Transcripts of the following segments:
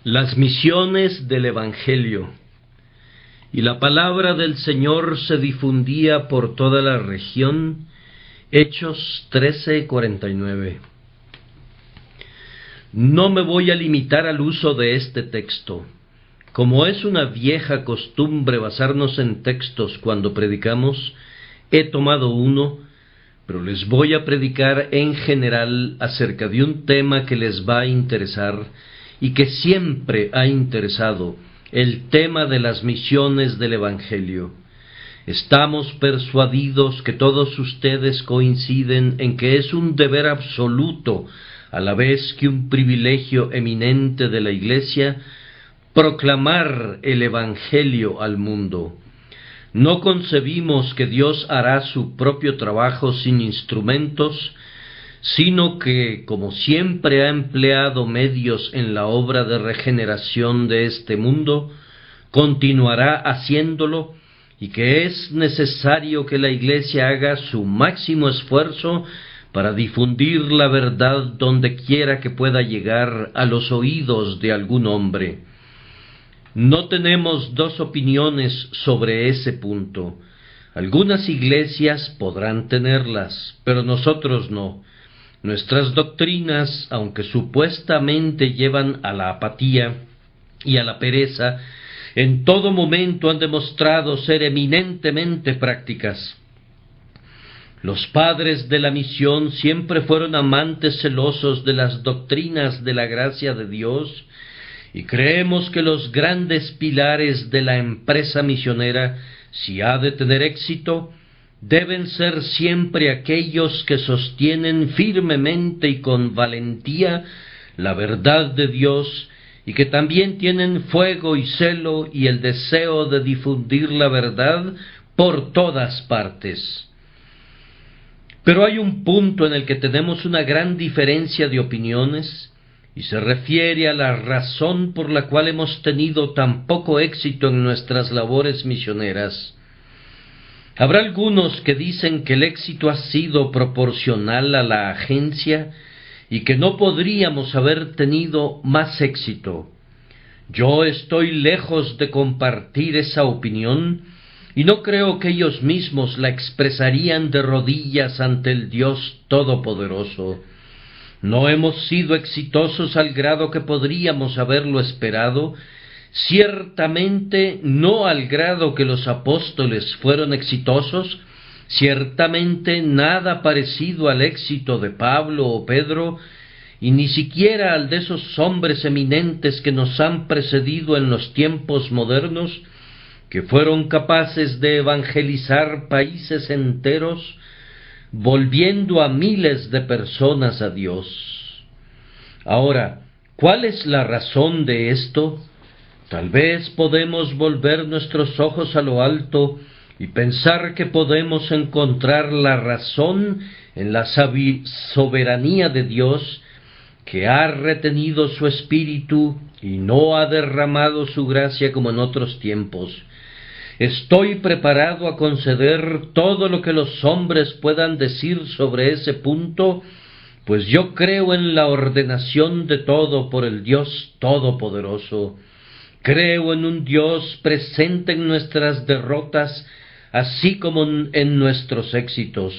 Las misiones del Evangelio. Y la palabra del Señor se difundía por toda la región. Hechos 13:49. No me voy a limitar al uso de este texto. Como es una vieja costumbre basarnos en textos cuando predicamos, he tomado uno, pero les voy a predicar en general acerca de un tema que les va a interesar y que siempre ha interesado, el tema de las misiones del Evangelio. Estamos persuadidos que todos ustedes coinciden en que es un deber absoluto, a la vez que un privilegio eminente de la Iglesia, proclamar el Evangelio al mundo. No concebimos que Dios hará su propio trabajo sin instrumentos, sino que, como siempre ha empleado medios en la obra de regeneración de este mundo, continuará haciéndolo, y que es necesario que la Iglesia haga su máximo esfuerzo para difundir la verdad donde quiera que pueda llegar a los oídos de algún hombre. No tenemos dos opiniones sobre ese punto. Algunas iglesias podrán tenerlas, pero nosotros no. Nuestras doctrinas, aunque supuestamente llevan a la apatía y a la pereza, en todo momento han demostrado ser eminentemente prácticas. Los padres de la misión siempre fueron amantes celosos de las doctrinas de la gracia de Dios, y creemos que los grandes pilares de la empresa misionera, si ha de tener éxito, deben ser siempre aquellos que sostienen firmemente y con valentía la verdad de Dios, y que también tienen fuego y celo y el deseo de difundir la verdad por todas partes. Pero hay un punto en el que tenemos una gran diferencia de opiniones, y se refiere a la razón por la cual hemos tenido tan poco éxito en nuestras labores misioneras. Habrá algunos que dicen que el éxito ha sido proporcional a la agencia y que no podríamos haber tenido más éxito. Yo estoy lejos de compartir esa opinión y no creo que ellos mismos la expresarían de rodillas ante el Dios Todopoderoso. No hemos sido exitosos al grado que podríamos haberlo esperado, ciertamente no al grado que los apóstoles fueron exitosos, ciertamente nada parecido al éxito de Pablo o Pedro, y ni siquiera al de esos hombres eminentes que nos han precedido en los tiempos modernos, que fueron capaces de evangelizar países enteros, volviendo a miles de personas a Dios. Ahora, ¿cuál es la razón de esto? Tal vez podemos volver nuestros ojos a lo alto y pensar que podemos encontrar la razón en la soberanía de Dios, que ha retenido su espíritu y no ha derramado su gracia como en otros tiempos. Estoy preparado a conceder todo lo que los hombres puedan decir sobre ese punto, pues yo creo en la ordenación de todo por el Dios Todopoderoso. Creo en un Dios presente en nuestras derrotas, así como en nuestros éxitos.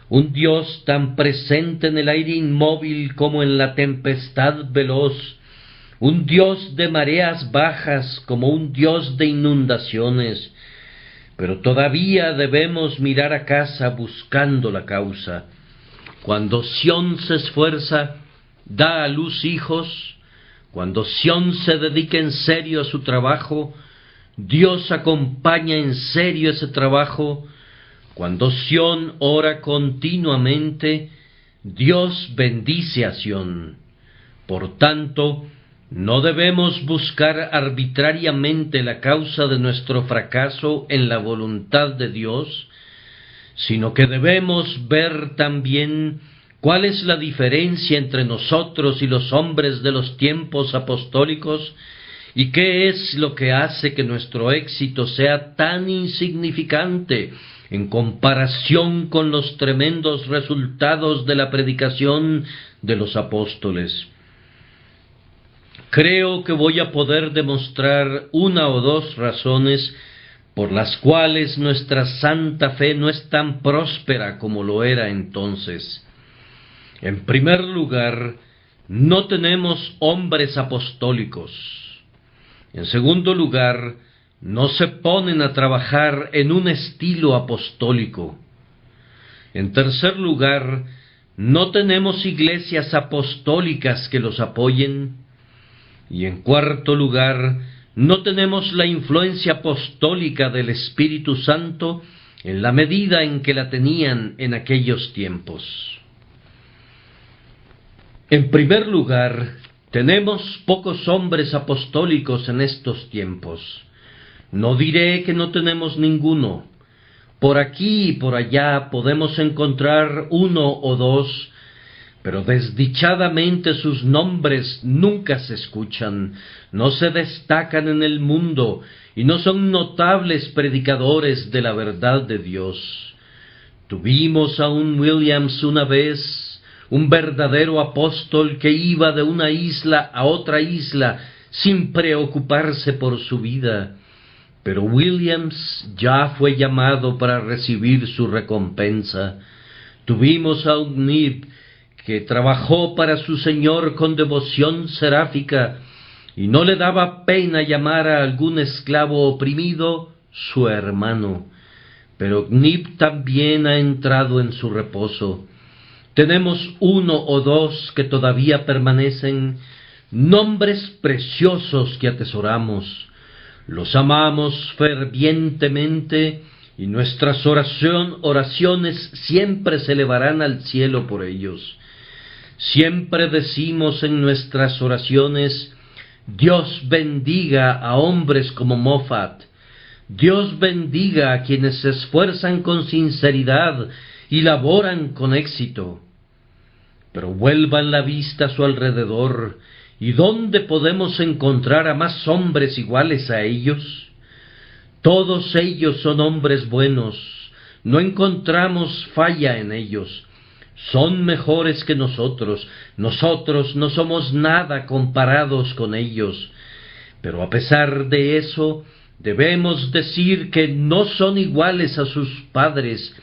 Un Dios tan presente en el aire inmóvil como en la tempestad veloz. Un Dios de mareas bajas como un Dios de inundaciones. Pero todavía debemos mirar a casa buscando la causa. Cuando Sión se esfuerza, da a luz hijos. Cuando Sión se dedica en serio a su trabajo, Dios acompaña en serio ese trabajo. Cuando Sión ora continuamente, Dios bendice a Sión. Por tanto, no debemos buscar arbitrariamente la causa de nuestro fracaso en la voluntad de Dios, sino que debemos ver también cuál es la diferencia entre nosotros y los hombres de los tiempos apostólicos y qué es lo que hace que nuestro éxito sea tan insignificante en comparación con los tremendos resultados de la predicación de los apóstoles. creo que voy a poder demostrar una o dos razones por las cuales nuestra santa fe no es tan próspera como lo era entonces. En primer lugar, no tenemos hombres apostólicos. En segundo lugar, no se ponen a trabajar en un estilo apostólico. En tercer lugar, no tenemos iglesias apostólicas que los apoyen. Y en cuarto lugar, no tenemos la influencia apostólica del Espíritu Santo en la medida en que la tenían en aquellos tiempos. En primer lugar, tenemos pocos hombres apostólicos en estos tiempos. No diré que no tenemos ninguno. Por aquí y por allá podemos encontrar uno o dos, pero desdichadamente sus nombres nunca se escuchan, no se destacan en el mundo y no son notables predicadores de la verdad de Dios. Tuvimos a un Williams una vez, un verdadero apóstol que iba de una isla a otra isla sin preocuparse por su vida. Pero Williams ya fue llamado para recibir su recompensa. Tuvimos a un Knibb que trabajó para su Señor con devoción seráfica y no le daba pena llamar a algún esclavo oprimido su hermano. Pero Knibb también ha entrado en su reposo. Tenemos uno o dos que todavía permanecen, nombres preciosos que atesoramos. Los amamos fervientemente y nuestras oraciones siempre se elevarán al cielo por ellos. Siempre decimos en nuestras oraciones: Dios bendiga a hombres como Moffat. Dios bendiga a quienes se esfuerzan con sinceridad y laboran con éxito. Pero vuelvan la vista a su alrededor, ¿y dónde podemos encontrar a más hombres iguales a ellos? Todos ellos son hombres buenos, no encontramos falla en ellos. Son mejores que nosotros no somos nada comparados con ellos. Pero a pesar de eso, debemos decir que no son iguales a sus padres.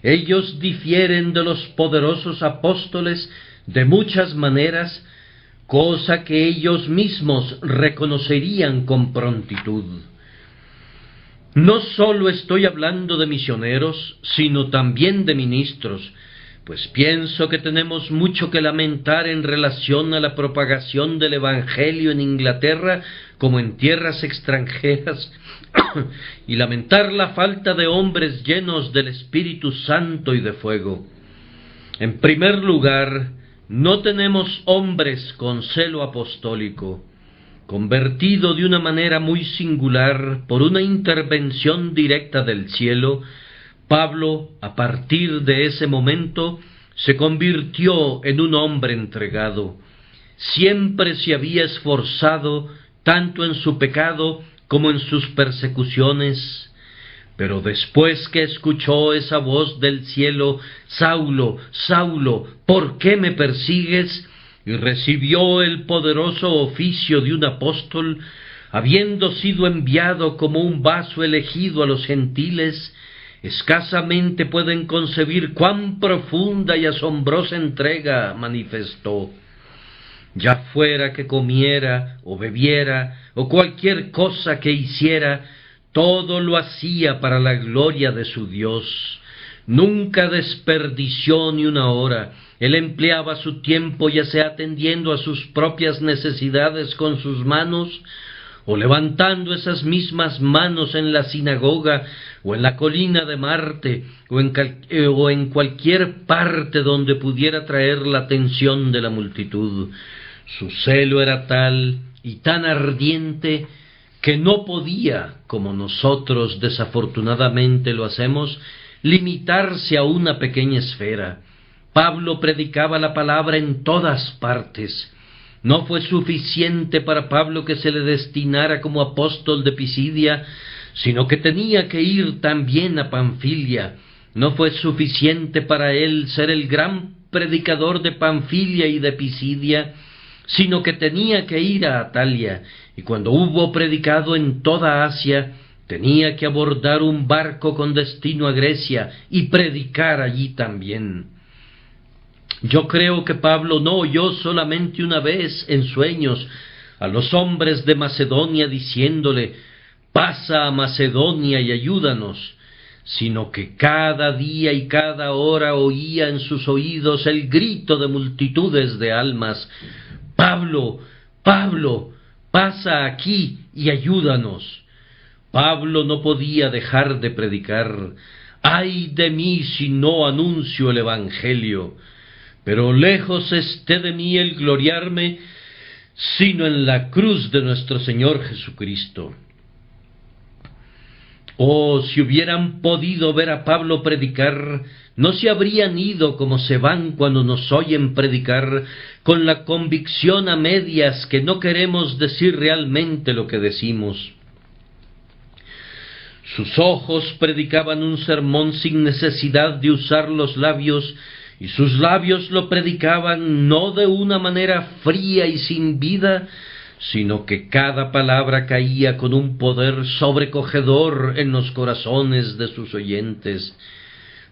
Ellos difieren de los poderosos apóstoles de muchas maneras, cosa que ellos mismos reconocerían con prontitud. No solo estoy hablando de misioneros, sino también de ministros, pues pienso que tenemos mucho que lamentar en relación a la propagación del Evangelio en Inglaterra como en tierras extranjeras, y lamentar la falta de hombres llenos del Espíritu Santo y de fuego. En primer lugar, no tenemos hombres con celo apostólico. Convertido de una manera muy singular por una intervención directa del cielo, Pablo, a partir de ese momento, se convirtió en un hombre entregado. Siempre se había esforzado, tanto en su pecado como en sus persecuciones. Pero después que escuchó esa voz del cielo: Saulo, Saulo, ¿por qué me persigues?, y recibió el poderoso oficio de un apóstol, habiendo sido enviado como un vaso elegido a los gentiles, escasamente pueden concebir cuán profunda y asombrosa entrega manifestó. Ya fuera que comiera o bebiera o cualquier cosa que hiciera, todo lo hacía para la gloria de su Dios. Nunca desperdició ni una hora. Él empleaba su tiempo ya sea atendiendo a sus propias necesidades con sus manos, o levantando esas mismas manos en la sinagoga, o en la colina de Marte, o en cualquier parte donde pudiera atraer la atención de la multitud. Su celo era tal y tan ardiente que no podía, como nosotros desafortunadamente lo hacemos, limitarse a una pequeña esfera. Pablo predicaba la palabra en todas partes. No fue suficiente para Pablo que se le destinara como apóstol de Pisidia, sino que tenía que ir también a Panfilia. No fue suficiente para él ser el gran predicador de Panfilia y de Pisidia, sino que tenía que ir a Atalia, y cuando hubo predicado en toda Asia, tenía que abordar un barco con destino a Grecia y predicar allí también. Yo creo que Pablo no oyó solamente una vez en sueños a los hombres de Macedonia diciéndole: «Pasa a Macedonia y ayúdanos», sino que cada día y cada hora oía en sus oídos el grito de multitudes de almas: «Pablo, Pablo, pasa aquí y ayúdanos». Pablo no podía dejar de predicar: «Ay de mí si no anuncio el Evangelio, pero lejos esté de mí el gloriarme, sino en la cruz de nuestro Señor Jesucristo». Oh, si hubieran podido ver a Pablo predicar, no se habrían ido como se van cuando nos oyen predicar, con la convicción a medias que no queremos decir realmente lo que decimos. Sus ojos predicaban un sermón sin necesidad de usar los labios, y sus labios lo predicaban no de una manera fría y sin vida, sino que cada palabra caía con un poder sobrecogedor en los corazones de sus oyentes.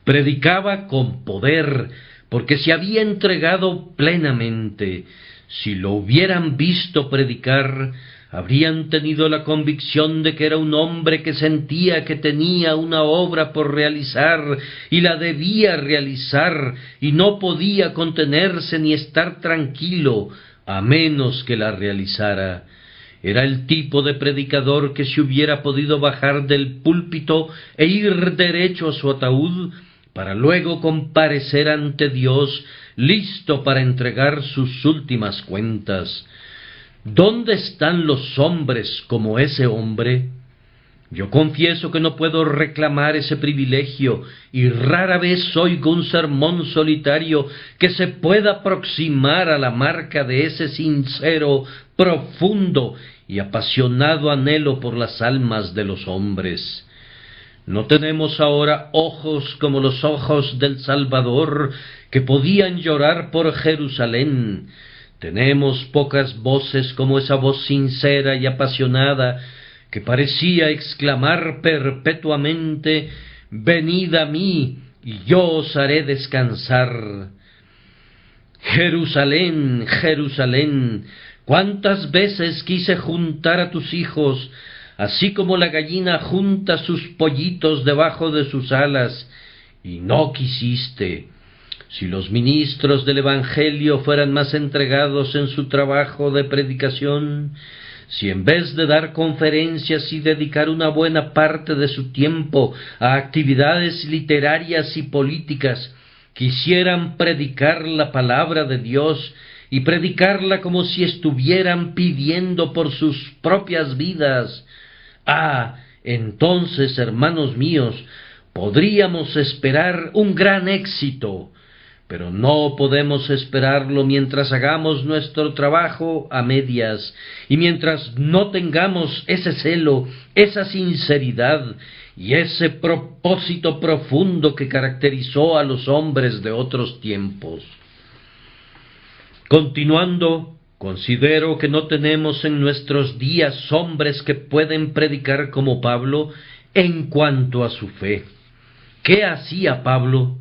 Predicaba con poder, porque se había entregado plenamente. Si lo hubieran visto predicar, habrían tenido la convicción de que era un hombre que sentía que tenía una obra por realizar y la debía realizar, y no podía contenerse ni estar tranquilo a menos que la realizara. Era el tipo de predicador que si hubiera podido bajar del púlpito e ir derecho a su ataúd, para luego comparecer ante Dios, listo para entregar sus últimas cuentas. ¿Dónde están los hombres como ese hombre? Yo confieso que no puedo reclamar ese privilegio, y rara vez oigo un sermón solitario que se pueda aproximar a la marca de ese sincero, profundo y apasionado anhelo por las almas de los hombres. No tenemos ahora ojos como los ojos del Salvador, que podían llorar por Jerusalén. Tenemos pocas voces como esa voz sincera y apasionada que parecía exclamar perpetuamente: «Venid a mí, y yo os haré descansar». Jerusalén, Jerusalén, cuántas veces quise juntar a tus hijos, así como la gallina junta sus pollitos debajo de sus alas, y no quisiste. Si los ministros del Evangelio fueran más entregados en su trabajo de predicación, si en vez de dar conferencias y dedicar una buena parte de su tiempo a actividades literarias y políticas, quisieran predicar la palabra de Dios y predicarla como si estuvieran pidiendo por sus propias vidas, entonces, hermanos míos, podríamos esperar un gran éxito. Pero no podemos esperarlo mientras hagamos nuestro trabajo a medias, y mientras no tengamos ese celo, esa sinceridad y ese propósito profundo que caracterizó a los hombres de otros tiempos. Continuando, considero que no tenemos en nuestros días hombres que pueden predicar como Pablo en cuanto a su fe. ¿Qué hacía Pablo?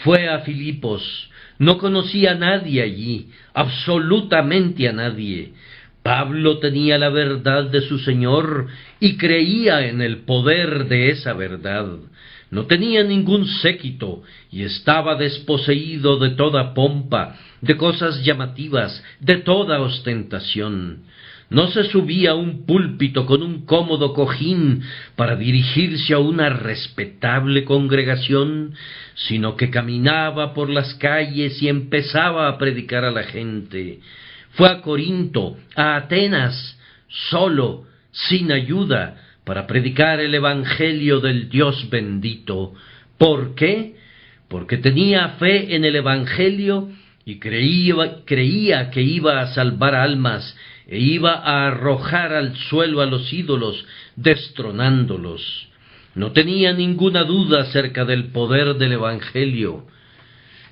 Fue a Filipos, no conocía a nadie allí, absolutamente a nadie. Pablo tenía la verdad de su Señor y creía en el poder de esa verdad. No tenía ningún séquito y estaba desposeído de toda pompa, de cosas llamativas, de toda ostentación. No se subía a un púlpito con un cómodo cojín para dirigirse a una respetable congregación, sino que caminaba por las calles y empezaba a predicar a la gente. Fue a Corinto, a Atenas, solo, sin ayuda, para predicar el Evangelio del Dios bendito. ¿Por qué? Porque tenía fe en el Evangelio y creía que iba a salvar almas e iba a arrojar al suelo a los ídolos, destronándolos. No tenía ninguna duda acerca del poder del Evangelio.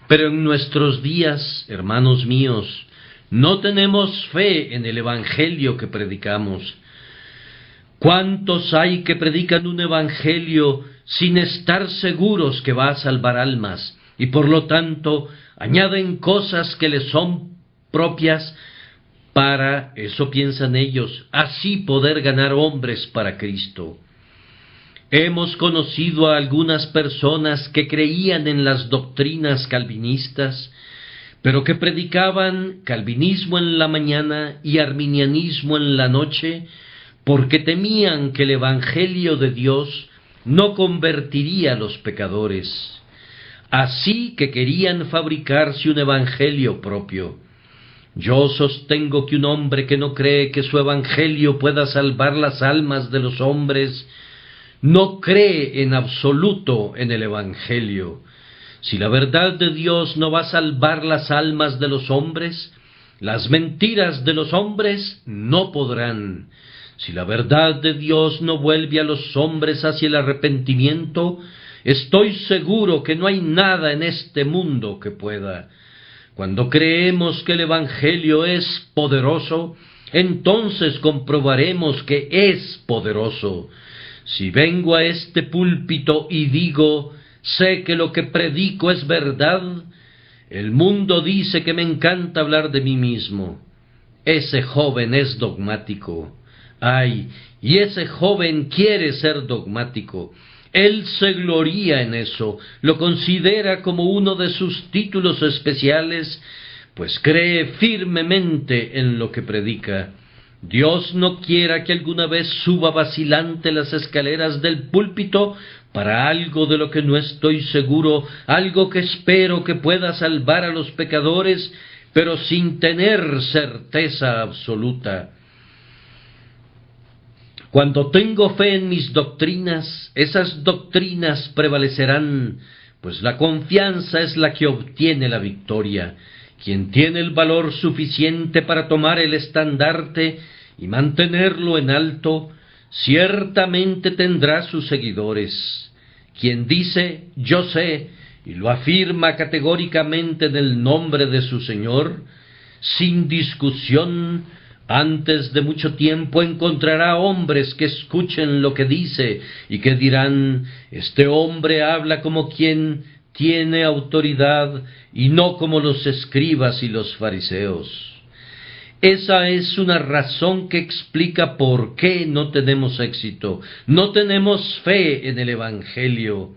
Pero en nuestros días, hermanos míos, no tenemos fe en el evangelio que predicamos. ¿Cuántos hay que predican un evangelio sin estar seguros que va a salvar almas, y por lo tanto añaden cosas que les son propias para, eso piensan ellos, así poder ganar hombres para Cristo? Hemos conocido a algunas personas que creían en las doctrinas calvinistas, pero que predicaban calvinismo en la mañana y arminianismo en la noche, porque temían que el evangelio de Dios no convertiría a los pecadores. Así que querían fabricarse un evangelio propio. Yo sostengo que un hombre que no cree que su evangelio pueda salvar las almas de los hombres, no cree en absoluto en el evangelio. Si la verdad de Dios no va a salvar las almas de los hombres, las mentiras de los hombres no podrán. Si la verdad de Dios no vuelve a los hombres hacia el arrepentimiento, estoy seguro que no hay nada en este mundo que pueda. Cuando creemos que el evangelio es poderoso, entonces comprobaremos que es poderoso. Si vengo a este púlpito y digo, sé que lo que predico es verdad, el mundo dice que me encanta hablar de mí mismo. Ese joven es dogmático. Ay, y ese joven quiere ser dogmático. Él se gloría en eso, lo considera como uno de sus títulos especiales, pues cree firmemente en lo que predica. Dios no quiera que alguna vez suba vacilante las escaleras del púlpito para algo de lo que no estoy seguro, algo que espero que pueda salvar a los pecadores, pero sin tener certeza absoluta. Cuando tengo fe en mis doctrinas, esas doctrinas prevalecerán, pues la confianza es la que obtiene la victoria. Quien tiene el valor suficiente para tomar el estandarte y mantenerlo en alto, ciertamente tendrá sus seguidores. Quien dice, yo sé, y lo afirma categóricamente en el nombre de su Señor, sin discusión, antes de mucho tiempo encontrará hombres que escuchen lo que dice y que dirán, este hombre habla como quien tiene autoridad y no como los escribas y los fariseos. Esa es una razón que explica por qué no tenemos éxito, no tenemos fe en el evangelio.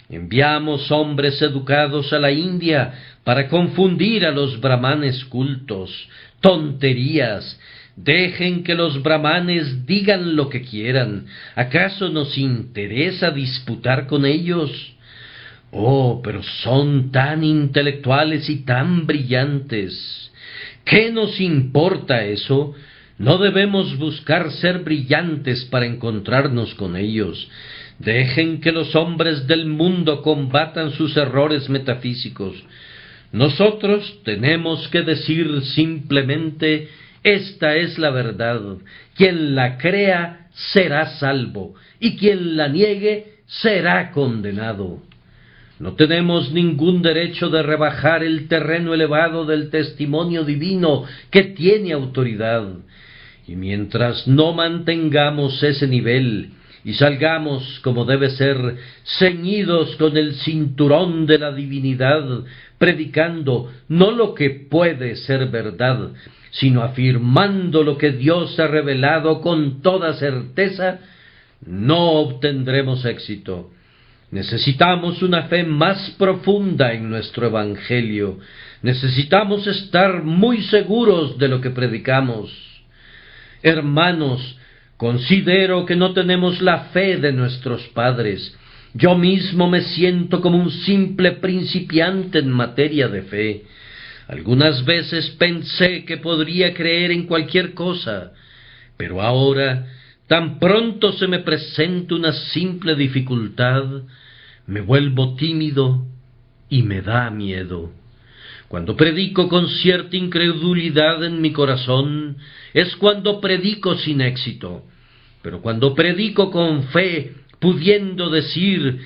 Enviamos hombres educados a la India para confundir a los brahmanes cultos. Tonterías. Dejen que los brahmanes digan lo que quieran. ¿Acaso nos interesa disputar con ellos? Oh, pero son tan intelectuales y tan brillantes. ¿Qué nos importa eso? No debemos buscar ser brillantes para encontrarnos con ellos. Dejen que los hombres del mundo combatan sus errores metafísicos. Nosotros tenemos que decir simplemente, esta es la verdad. Quien la crea será salvo, y quien la niegue será condenado. No tenemos ningún derecho de rebajar el terreno elevado del testimonio divino que tiene autoridad. Y mientras no mantengamos ese nivel y salgamos, como debe ser, ceñidos con el cinturón de la divinidad, predicando no lo que puede ser verdad, sino afirmando lo que Dios ha revelado con toda certeza, no obtendremos éxito. Necesitamos una fe más profunda en nuestro evangelio. Necesitamos estar muy seguros de lo que predicamos. Hermanos, considero que no tenemos la fe de nuestros padres. Yo mismo me siento como un simple principiante en materia de fe. Algunas veces pensé que podría creer en cualquier cosa, pero ahora, tan pronto se me presenta una simple dificultad, me vuelvo tímido y me da miedo. Cuando predico con cierta incredulidad en mi corazón, es cuando predico sin éxito. Pero cuando predico con fe, pudiendo decir,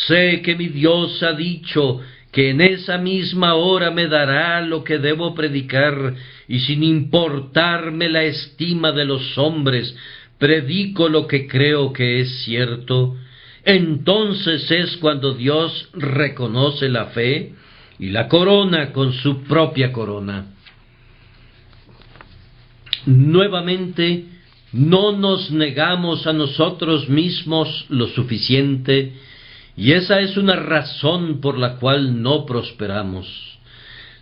sé que mi Dios ha dicho que en esa misma hora me dará lo que debo predicar, y sin importarme la estima de los hombres, predico lo que creo que es cierto, entonces es cuando Dios reconoce la fe y la corona con su propia corona. Nuevamente, no nos negamos a nosotros mismos lo suficiente, y esa es una razón por la cual no prosperamos.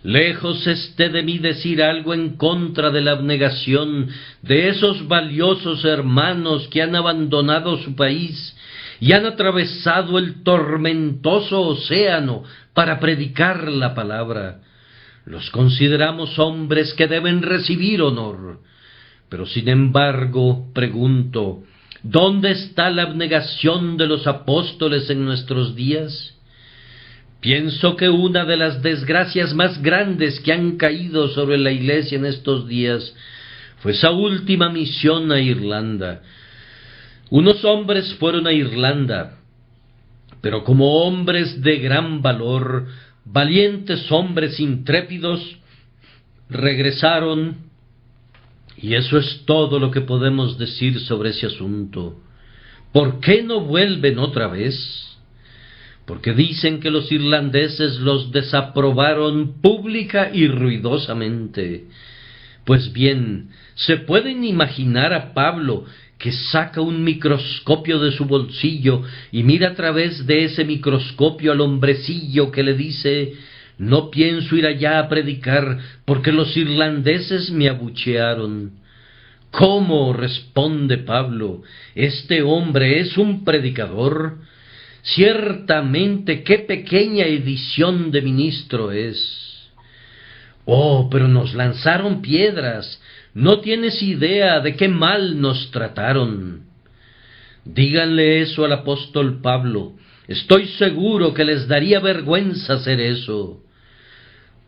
Lejos esté de mí decir algo en contra de la abnegación de esos valiosos hermanos que han abandonado su país y han atravesado el tormentoso océano para predicar la palabra. Los consideramos hombres que deben recibir honor. Pero sin embargo, pregunto, ¿dónde está la abnegación de los apóstoles en nuestros días? Pienso que una de las desgracias más grandes que han caído sobre la Iglesia en estos días fue esa última misión a Irlanda. Unos hombres fueron a Irlanda, pero como hombres de gran valor, valientes hombres intrépidos, regresaron. Y eso es todo lo que podemos decir sobre ese asunto. ¿Por qué no vuelven otra vez? Porque dicen que los irlandeses los desaprobaron pública y ruidosamente. Pues bien, ¿se pueden imaginar a Pablo que saca un microscopio de su bolsillo y mira a través de ese microscopio al hombrecillo que le dice: no pienso ir allá a predicar porque los irlandeses me abuchearon? ¿Cómo? Responde Pablo, ¿este hombre es un predicador? Ciertamente, qué pequeña edición de ministro es. Oh, pero nos lanzaron piedras. No tienes idea de qué mal nos trataron. Díganle eso al apóstol Pablo. Estoy seguro que les daría vergüenza hacer eso.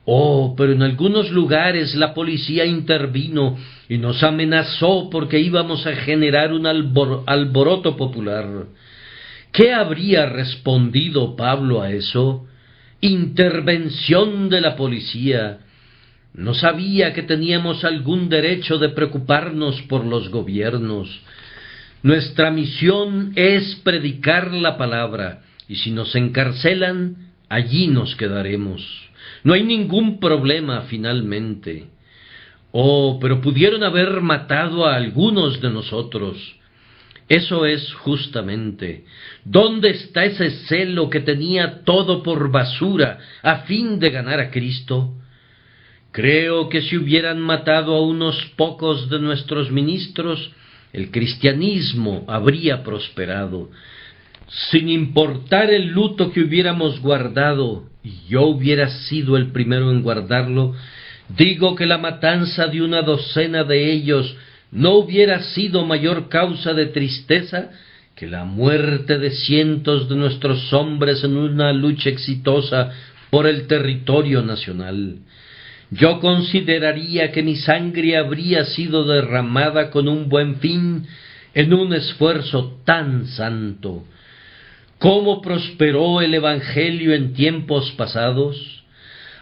Oh, pero en algunos lugares la policía intervino y nos amenazó porque íbamos a generar un alboroto popular. ¿Qué habría respondido Pablo a eso? Intervención de la policía. No sabía que teníamos algún derecho de preocuparnos por los gobiernos. Nuestra misión es predicar la palabra, y si nos encarcelan, allí nos quedaremos. No hay ningún problema finalmente. Oh, pero pudieron haber matado a algunos de nosotros. Eso es justamente. ¿Dónde está ese celo que tenía todo por basura a fin de ganar a Cristo? Creo que si hubieran matado a unos pocos de nuestros ministros, el cristianismo habría prosperado. Sin importar el luto que hubiéramos guardado, y yo hubiera sido el primero en guardarlo, digo que la matanza de una docena de ellos no hubiera sido mayor causa de tristeza que la muerte de cientos de nuestros hombres en una lucha exitosa por el territorio nacional. Yo consideraría que mi sangre habría sido derramada con un buen fin en un esfuerzo tan santo. ¿Cómo prosperó el Evangelio en tiempos pasados?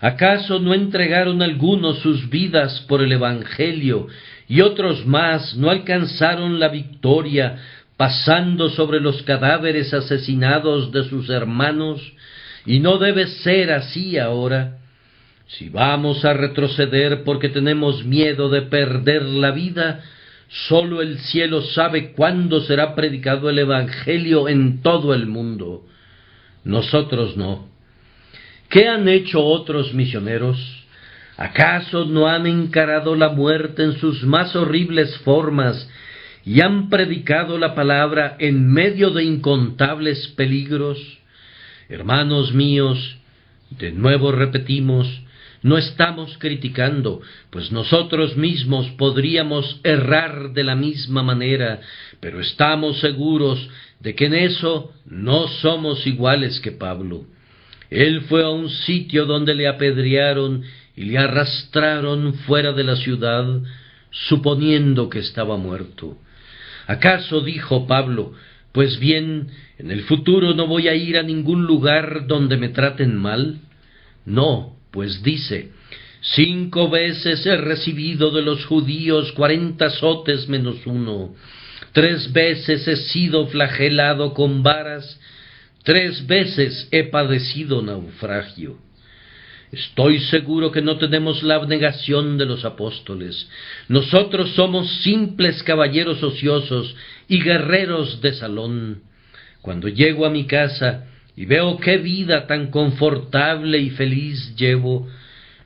¿Acaso no entregaron algunos sus vidas por el Evangelio y otros más no alcanzaron la victoria pasando sobre los cadáveres asesinados de sus hermanos? Y no debe ser así ahora. Si vamos a retroceder porque tenemos miedo de perder la vida, solo el cielo sabe cuándo será predicado el Evangelio en todo el mundo. Nosotros no. ¿Qué han hecho otros misioneros? ¿Acaso no han encarado la muerte en sus más horribles formas y han predicado la palabra en medio de incontables peligros? Hermanos míos, de nuevo repetimos, no estamos criticando, pues nosotros mismos podríamos errar de la misma manera, pero estamos seguros de que en eso no somos iguales que Pablo. Él fue a un sitio donde le apedrearon y le arrastraron fuera de la ciudad, suponiendo que estaba muerto. ¿Acaso dijo Pablo, pues bien, en el futuro no voy a ir a ningún lugar donde me traten mal? No, pues dice: 5 veces he recibido de los judíos 40 azotes menos 1. 3 veces he sido flagelado con varas. 3 veces he padecido naufragio. Estoy seguro que no tenemos la abnegación de los apóstoles. Nosotros somos simples caballeros ociosos y guerreros de salón. Cuando llego a mi casa y veo qué vida tan confortable y feliz llevo,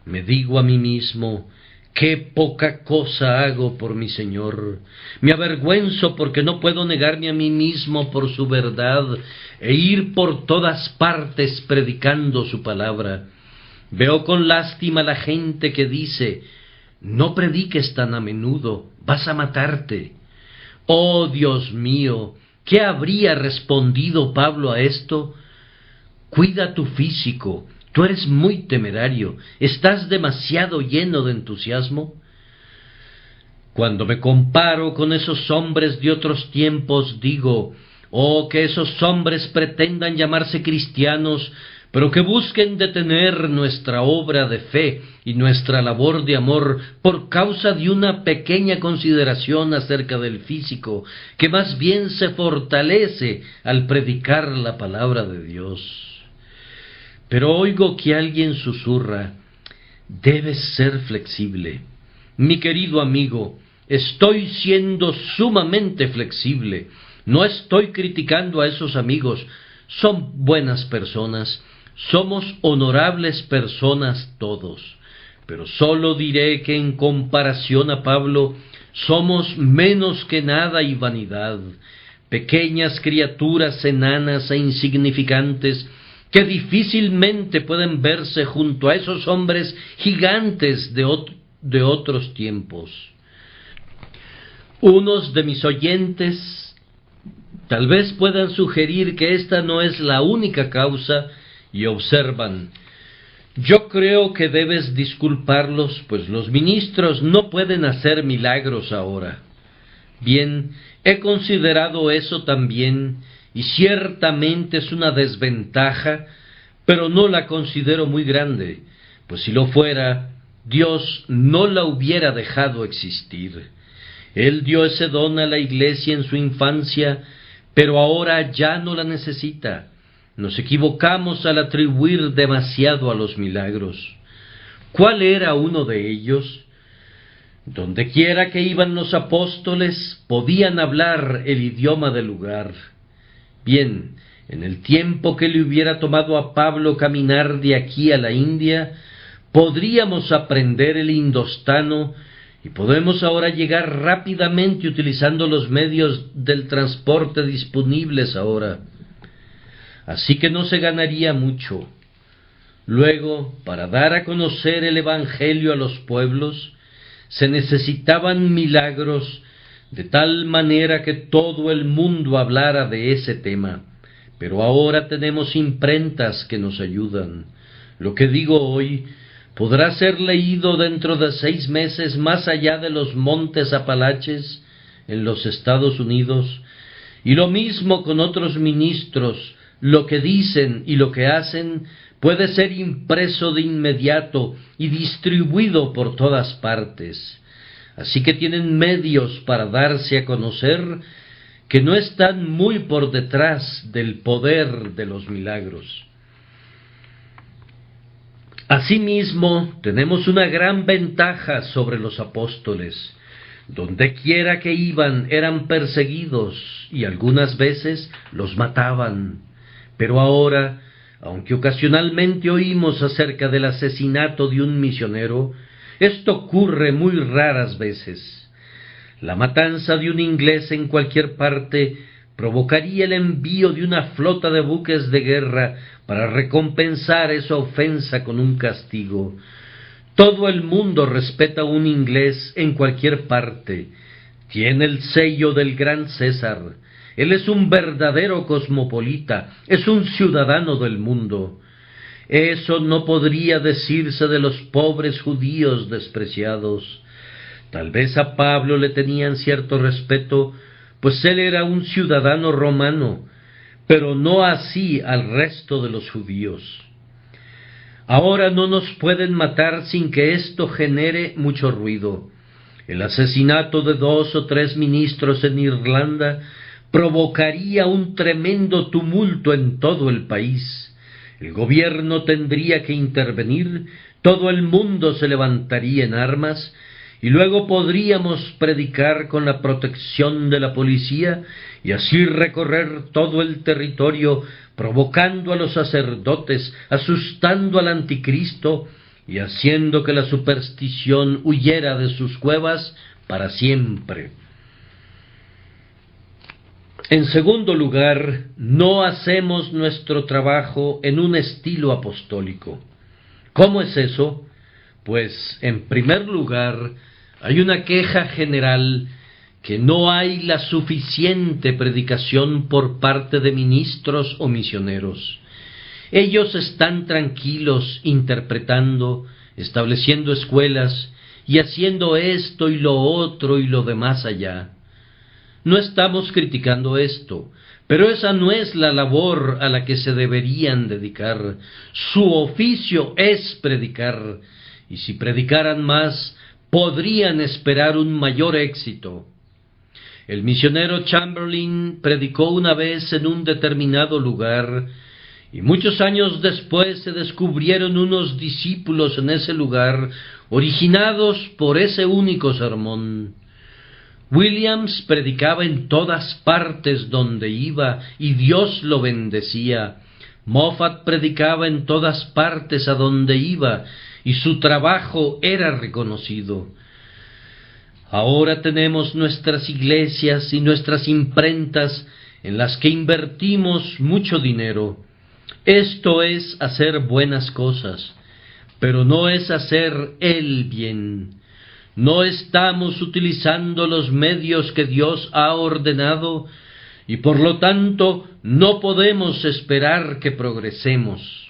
me digo a mí mismo: qué poca cosa hago por mi Señor. Me avergüenzo porque no puedo negarme a mí mismo por su verdad e ir por todas partes predicando su palabra. Veo con lástima a la gente que dice: no prediques tan a menudo, vas a matarte. Oh Dios mío, ¿qué habría respondido Pablo a esto? Cuida tu físico, tú eres muy temerario, estás demasiado lleno de entusiasmo. Cuando me comparo con esos hombres de otros tiempos, digo: oh, que esos hombres pretendan llamarse cristianos, pero que busquen detener nuestra obra de fe y nuestra labor de amor por causa de una pequeña consideración acerca del físico, que más bien se fortalece al predicar la palabra de Dios. Pero oigo que alguien susurra: debes ser flexible. Mi querido amigo, estoy siendo sumamente flexible. No estoy criticando a esos amigos, son buenas personas. Somos honorables personas todos, pero sólo diré que en comparación a Pablo somos menos que nada y vanidad, pequeñas criaturas enanas e insignificantes que difícilmente pueden verse junto a esos hombres gigantes de otros tiempos. Unos de mis oyentes tal vez puedan sugerir que esta no es la única causa y observan: yo creo que debes disculparlos, pues los ministros no pueden hacer milagros ahora. Bien, he considerado eso también, y ciertamente es una desventaja, pero no la considero muy grande, pues si lo fuera, Dios no la hubiera dejado existir. Él dio ese don a la Iglesia en su infancia, pero ahora ya no la necesita. Nos equivocamos al atribuir demasiado a los milagros. ¿Cuál era uno de ellos? Donde quiera que iban los apóstoles, podían hablar el idioma del lugar. Bien, en el tiempo que le hubiera tomado a Pablo caminar de aquí a la India, podríamos aprender el indostano, y podemos ahora llegar rápidamente utilizando los medios del transporte disponibles ahora. Así que no se ganaría mucho. Luego, para dar a conocer el Evangelio a los pueblos, se necesitaban milagros de tal manera que todo el mundo hablara de ese tema. Pero ahora tenemos imprentas que nos ayudan. Lo que digo hoy podrá ser leído dentro de 6 meses más allá de los montes Apalaches en los Estados Unidos, y lo mismo con otros ministros. Lo que dicen y lo que hacen puede ser impreso de inmediato y distribuido por todas partes. Así que tienen medios para darse a conocer que no están muy por detrás del poder de los milagros. Asimismo, tenemos una gran ventaja sobre los apóstoles. Donde quiera que iban eran perseguidos y algunas veces los mataban. Pero ahora, aunque ocasionalmente oímos acerca del asesinato de un misionero, esto ocurre muy raras veces. La matanza de un inglés en cualquier parte provocaría el envío de una flota de buques de guerra para recompensar esa ofensa con un castigo. Todo el mundo respeta a un inglés en cualquier parte. Tiene el sello del gran César. Él es un verdadero cosmopolita, es un ciudadano del mundo. Eso no podría decirse de los pobres judíos despreciados. Tal vez a Pablo le tenían cierto respeto, pues él era un ciudadano romano, pero no así al resto de los judíos. Ahora no nos pueden matar sin que esto genere mucho ruido. El asesinato de 2 o 3 ministros en Irlanda provocaría un tremendo tumulto en todo el país. El gobierno tendría que intervenir, todo el mundo se levantaría en armas, y luego podríamos predicar con la protección de la policía y así recorrer todo el territorio, provocando a los sacerdotes, asustando al anticristo y haciendo que la superstición huyera de sus cuevas para siempre. En segundo lugar, no hacemos nuestro trabajo en un estilo apostólico. ¿Cómo es eso? Pues, en primer lugar, hay una queja general que no hay la suficiente predicación por parte de ministros o misioneros. Ellos están tranquilos interpretando, estableciendo escuelas y haciendo esto y lo otro y lo demás allá. No estamos criticando esto, pero esa no es la labor a la que se deberían dedicar. Su oficio es predicar, y si predicaran más, podrían esperar un mayor éxito. El misionero Chamberlain predicó una vez en un determinado lugar, y muchos años después se descubrieron unos discípulos en ese lugar, originados por ese único sermón. Williams predicaba en todas partes donde iba, y Dios lo bendecía. Moffat predicaba en todas partes a donde iba, y su trabajo era reconocido. Ahora tenemos nuestras iglesias y nuestras imprentas en las que invertimos mucho dinero. Esto es hacer buenas cosas, pero no es hacer el bien. No estamos utilizando los medios que Dios ha ordenado y por lo tanto no podemos esperar que progresemos.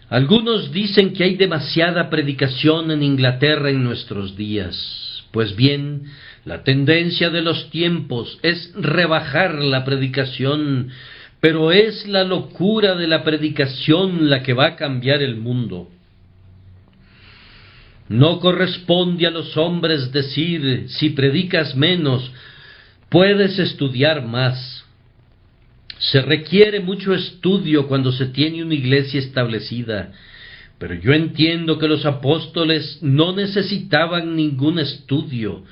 Algunos dicen que hay demasiada predicación en Inglaterra en nuestros días. Pues bien, la tendencia de los tiempos es rebajar la predicación, pero es la locura de la predicación la que va a cambiar el mundo. No corresponde a los hombres decir, si predicas menos, puedes estudiar más. Se requiere mucho estudio cuando se tiene una iglesia establecida, pero yo entiendo que los apóstoles no necesitaban ningún estudio,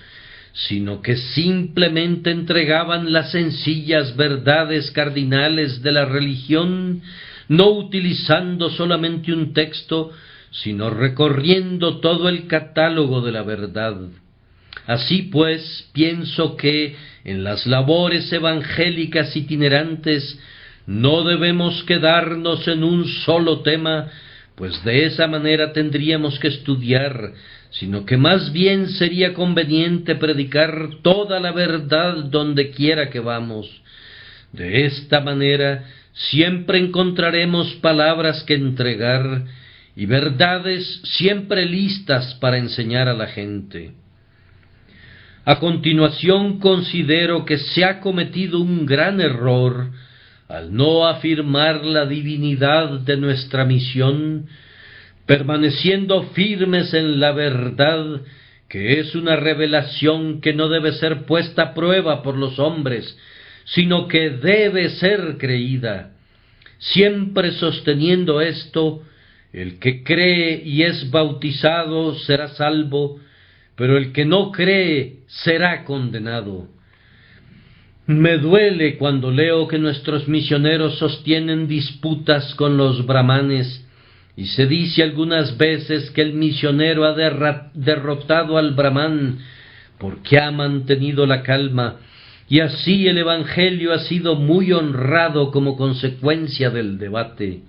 sino que simplemente entregaban las sencillas verdades cardinales de la religión, no utilizando solamente un texto, sino recorriendo todo el catálogo de la verdad. Así pues, pienso que en las labores evangélicas itinerantes no debemos quedarnos en un solo tema, pues de esa manera tendríamos que estudiar, sino que más bien sería conveniente predicar toda la verdad donde quiera que vamos. De esta manera siempre encontraremos palabras que entregar y verdades siempre listas para enseñar a la gente. A continuación, considero que se ha cometido un gran error al no afirmar la divinidad de nuestra misión, permaneciendo firmes en la verdad, que es una revelación que no debe ser puesta a prueba por los hombres, sino que debe ser creída. Siempre sosteniendo esto, el que cree y es bautizado será salvo, pero el que no cree será condenado. Me duele cuando leo que nuestros misioneros sostienen disputas con los brahmanes, y se dice algunas veces que el misionero ha derrotado al brahmán porque ha mantenido la calma, y así el evangelio ha sido muy honrado como consecuencia del debate.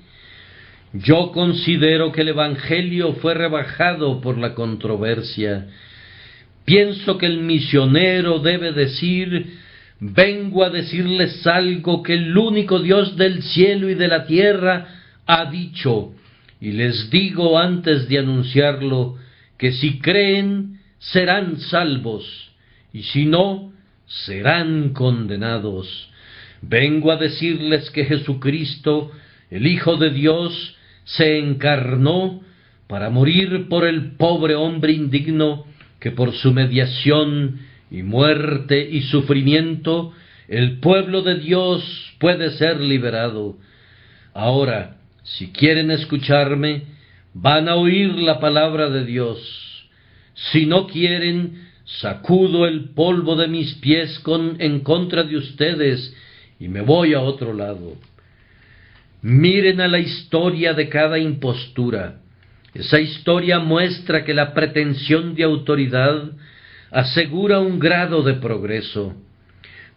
Yo considero que el evangelio fue rebajado por la controversia. Pienso que el misionero debe decir: vengo a decirles algo que el único Dios del cielo y de la tierra ha dicho, y les digo antes de anunciarlo, que si creen serán salvos, y si no, serán condenados. Vengo a decirles que Jesucristo, el Hijo de Dios, se encarnó para morir por el pobre hombre indigno, que por su mediación y muerte y sufrimiento el pueblo de Dios puede ser liberado. Ahora, si quieren escucharme, van a oír la palabra de Dios. Si no quieren, sacudo el polvo de mis pies en contra de ustedes y me voy a otro lado. Miren a la historia de cada impostura. Esa historia muestra que la pretensión de autoridad asegura un grado de progreso.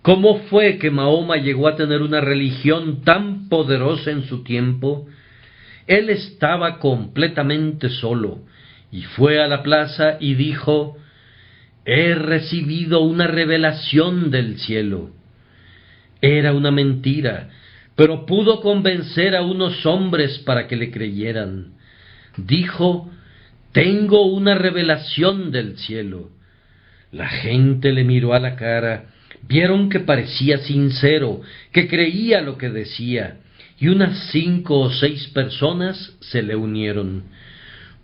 ¿Cómo fue que Mahoma llegó a tener una religión tan poderosa en su tiempo? Él estaba completamente solo y fue a la plaza y dijo: «He recibido una revelación del cielo». Era una mentira, pero pudo convencer a unos hombres para que le creyeran. Dijo: «Tengo una revelación del cielo». La gente le miró a la cara, vieron que parecía sincero, que creía lo que decía, y unas 5 o 6 personas se le unieron.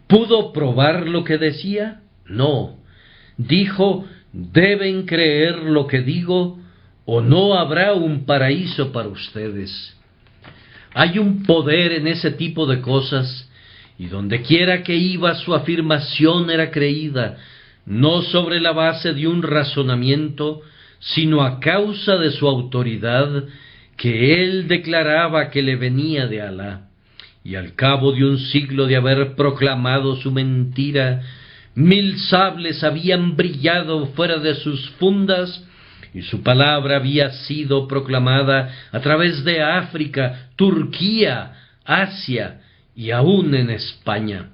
¿Pudo probar lo que decía? No. Dijo: «Deben creer lo que digo, o no habrá un paraíso para ustedes». Hay un poder en ese tipo de cosas, y dondequiera que iba su afirmación era creída, no sobre la base de un razonamiento, sino a causa de su autoridad, que él declaraba que le venía de Alá. Y al cabo de un siglo de haber proclamado su mentira, 1000 sables habían brillado fuera de sus fundas, y su palabra había sido proclamada a través de África, Turquía, Asia y aún en España.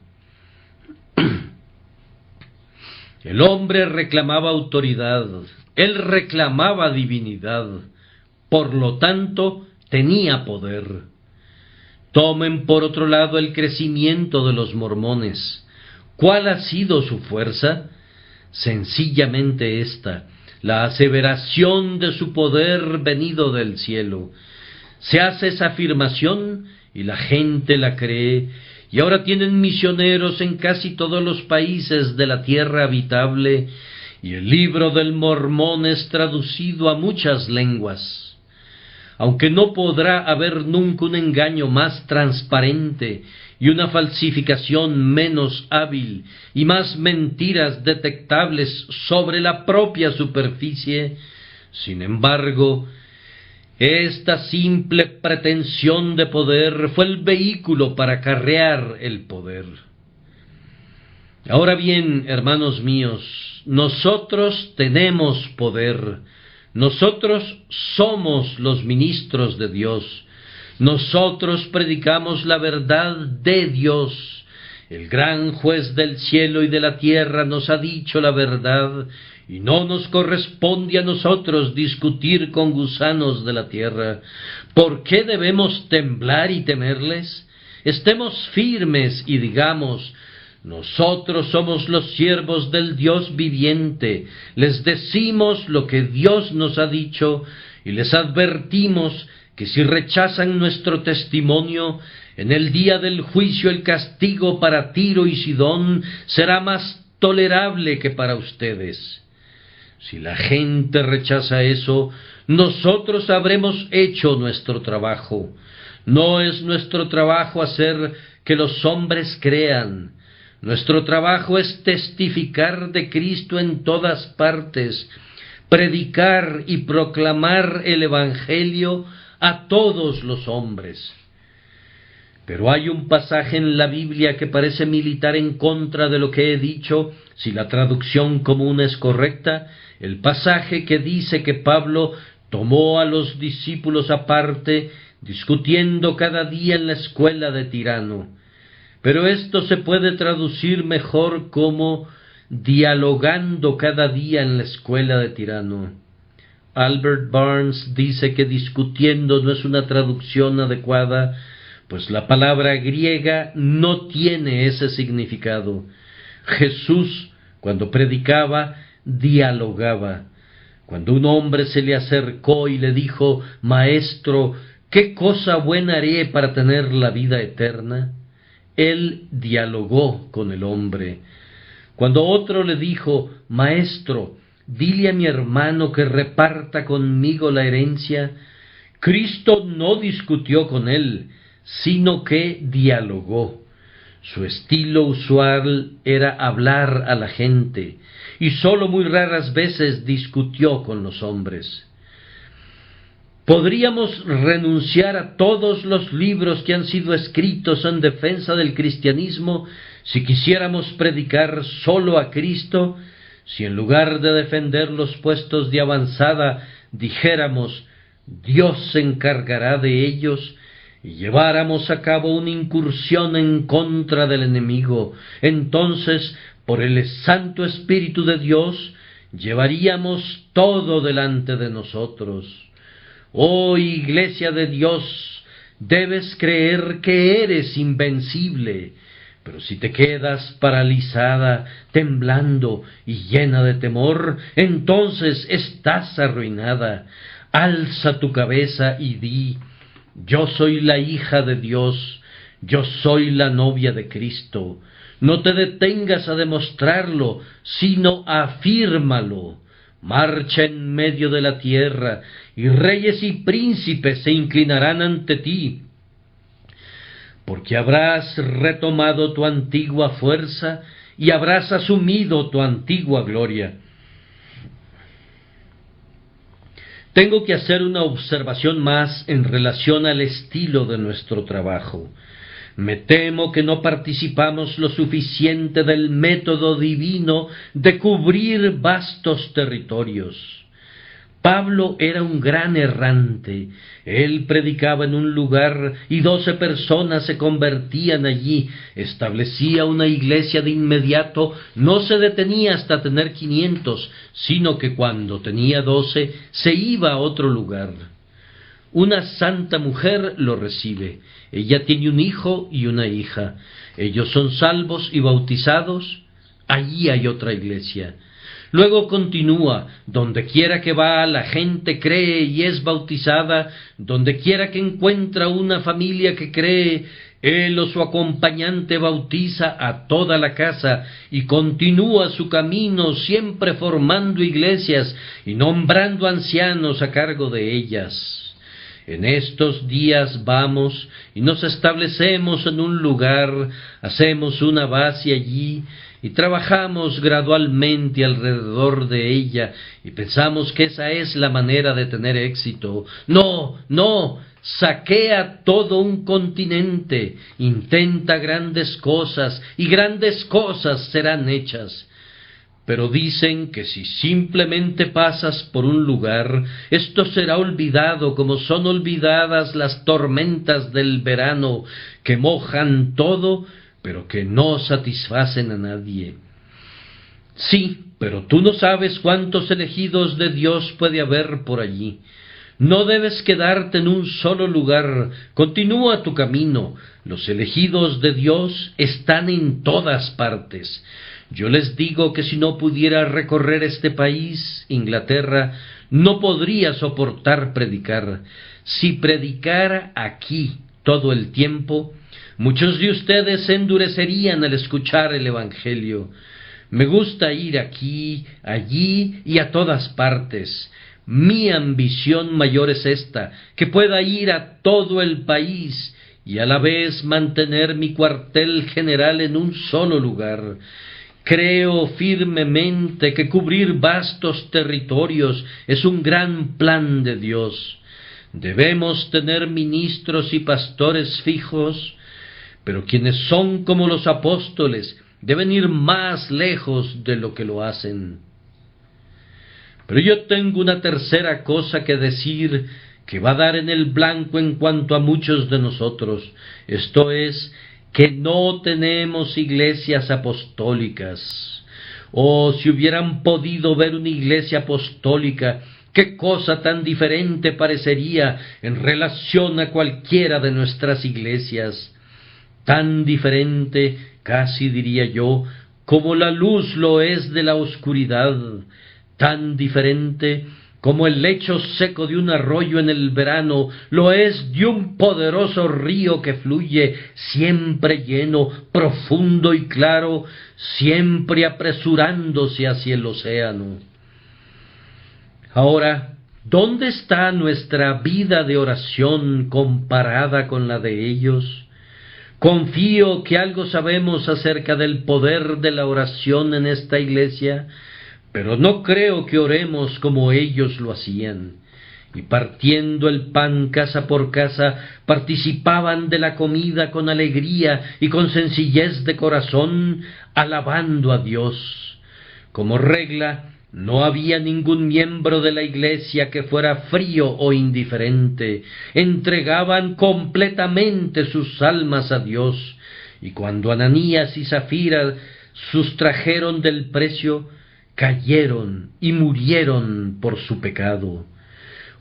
El hombre reclamaba autoridad, él reclamaba divinidad, por lo tanto tenía poder. Tomen por otro lado el crecimiento de los mormones. ¿Cuál ha sido su fuerza? Sencillamente esta: la aseveración de su poder venido del cielo. Se hace esa afirmación y la gente la cree, y ahora tienen misioneros en casi todos los países de la tierra habitable, y el libro del Mormón es traducido a muchas lenguas. Aunque no podrá haber nunca un engaño más transparente y una falsificación menos hábil y más mentiras detectables sobre la propia superficie, sin embargo, esta simple pretensión de poder fue el vehículo para acarrear el poder. Ahora bien, hermanos míos, nosotros tenemos poder. Nosotros somos los ministros de Dios. Nosotros predicamos la verdad de Dios. El gran juez del cielo y de la tierra nos ha dicho la verdad, y no nos corresponde a nosotros discutir con gusanos de la tierra. ¿Por qué debemos temblar y temerles? Estemos firmes y digamos: nosotros somos los siervos del Dios viviente, les decimos lo que Dios nos ha dicho, y les advertimos que si rechazan nuestro testimonio, en el día del juicio el castigo para Tiro y Sidón será más tolerable que para ustedes. Si la gente rechaza eso, nosotros habremos hecho nuestro trabajo. No es nuestro trabajo hacer que los hombres crean. Nuestro trabajo es testificar de Cristo en todas partes, predicar y proclamar el Evangelio a todos los hombres. Pero hay un pasaje en la Biblia que parece militar en contra de lo que he dicho, si la traducción común es correcta, el pasaje que dice que Pablo tomó a los discípulos aparte, discutiendo cada día en la escuela de Tirano. Pero esto se puede traducir mejor como dialogando cada día en la escuela de Tirano. Albert Barnes dice que discutiendo no es una traducción adecuada, pues la palabra griega no tiene ese significado. Jesús, cuando predicaba, dialogaba. Cuando un hombre se le acercó y le dijo: «Maestro, ¿qué cosa buena haré para tener la vida eterna?», Él dialogó con el hombre. Cuando otro le dijo: Maestro, dile a mi hermano que reparta conmigo la herencia, Cristo no discutió con él, sino que dialogó. Su estilo usual era hablar a la gente, y sólo muy raras veces discutió con los hombres. Podríamos renunciar a todos los libros que han sido escritos en defensa del cristianismo si quisiéramos predicar sólo a Cristo, si en lugar de defender los puestos de avanzada dijéramos: Dios se encargará de ellos, y lleváramos a cabo una incursión en contra del enemigo. Entonces, por el Santo Espíritu de Dios, llevaríamos todo delante de nosotros. Oh Iglesia de Dios, debes creer que eres invencible, pero si te quedas paralizada, temblando y llena de temor, entonces estás arruinada. Alza tu cabeza y di: yo soy la hija de Dios, yo soy la novia de Cristo. No te detengas a demostrarlo, sino afírmalo. Marcha en medio de la tierra, y reyes y príncipes se inclinarán ante ti, porque habrás retomado tu antigua fuerza y habrás asumido tu antigua gloria. Tengo que hacer una observación más en relación al estilo de nuestro trabajo. Me temo que no participamos lo suficiente del método divino de cubrir vastos territorios. Pablo era un gran errante. Él predicaba en un lugar y 12 personas se convertían allí. Establecía una iglesia de inmediato, no se detenía hasta tener 500, sino que cuando tenía 12 se iba a otro lugar. Una santa mujer lo recibe. Ella tiene un hijo y una hija. Ellos son salvos y bautizados. Allí hay otra iglesia. Luego continúa: donde quiera que va, la gente cree y es bautizada. Donde quiera que encuentra una familia que cree, él o su acompañante bautiza a toda la casa, y continúa su camino, siempre formando iglesias y nombrando ancianos a cargo de ellas. En estos días vamos y nos establecemos en un lugar, hacemos una base allí y trabajamos gradualmente alrededor de ella y pensamos que esa es la manera de tener éxito. No, saquea todo un continente, intenta grandes cosas y grandes cosas serán hechas. Pero dicen que si simplemente pasas por un lugar, esto será olvidado como son olvidadas las tormentas del verano, que mojan todo, pero que no satisfacen a nadie. Sí, pero tú no sabes cuántos elegidos de Dios puede haber por allí. No debes quedarte en un solo lugar, continúa tu camino. Los elegidos de Dios están en todas partes. Yo les digo que si no pudiera recorrer este país, Inglaterra, no podría soportar predicar. Si predicara aquí todo el tiempo, muchos de ustedes se endurecerían al escuchar el Evangelio. Me gusta ir aquí, allí y a todas partes. Mi ambición mayor es esta, que pueda ir a todo el país y a la vez mantener mi cuartel general en un solo lugar. Creo firmemente que cubrir vastos territorios es un gran plan de Dios. Debemos tener ministros y pastores fijos, pero quienes son como los apóstoles deben ir más lejos de lo que lo hacen. Pero yo tengo una tercera cosa que decir que va a dar en el blanco en cuanto a muchos de nosotros. Esto es, que no tenemos iglesias apostólicas. Oh, si hubieran podido ver una iglesia apostólica, qué cosa tan diferente parecería en relación a cualquiera de nuestras iglesias. Tan diferente, casi diría yo, como la luz lo es de la oscuridad. Tan diferente como el lecho seco de un arroyo en el verano, lo es de un poderoso río que fluye, siempre lleno, profundo y claro, siempre apresurándose hacia el océano. Ahora, ¿dónde está nuestra vida de oración comparada con la de ellos? Confío que algo sabemos acerca del poder de la oración en esta iglesia, pero no creo que oremos como ellos lo hacían. Y partiendo el pan casa por casa, participaban de la comida con alegría y con sencillez de corazón, alabando a Dios. Como regla, no había ningún miembro de la iglesia que fuera frío o indiferente. Entregaban completamente sus almas a Dios. Y cuando Ananías y Zafira sustrajeron del precio, cayeron y murieron por su pecado.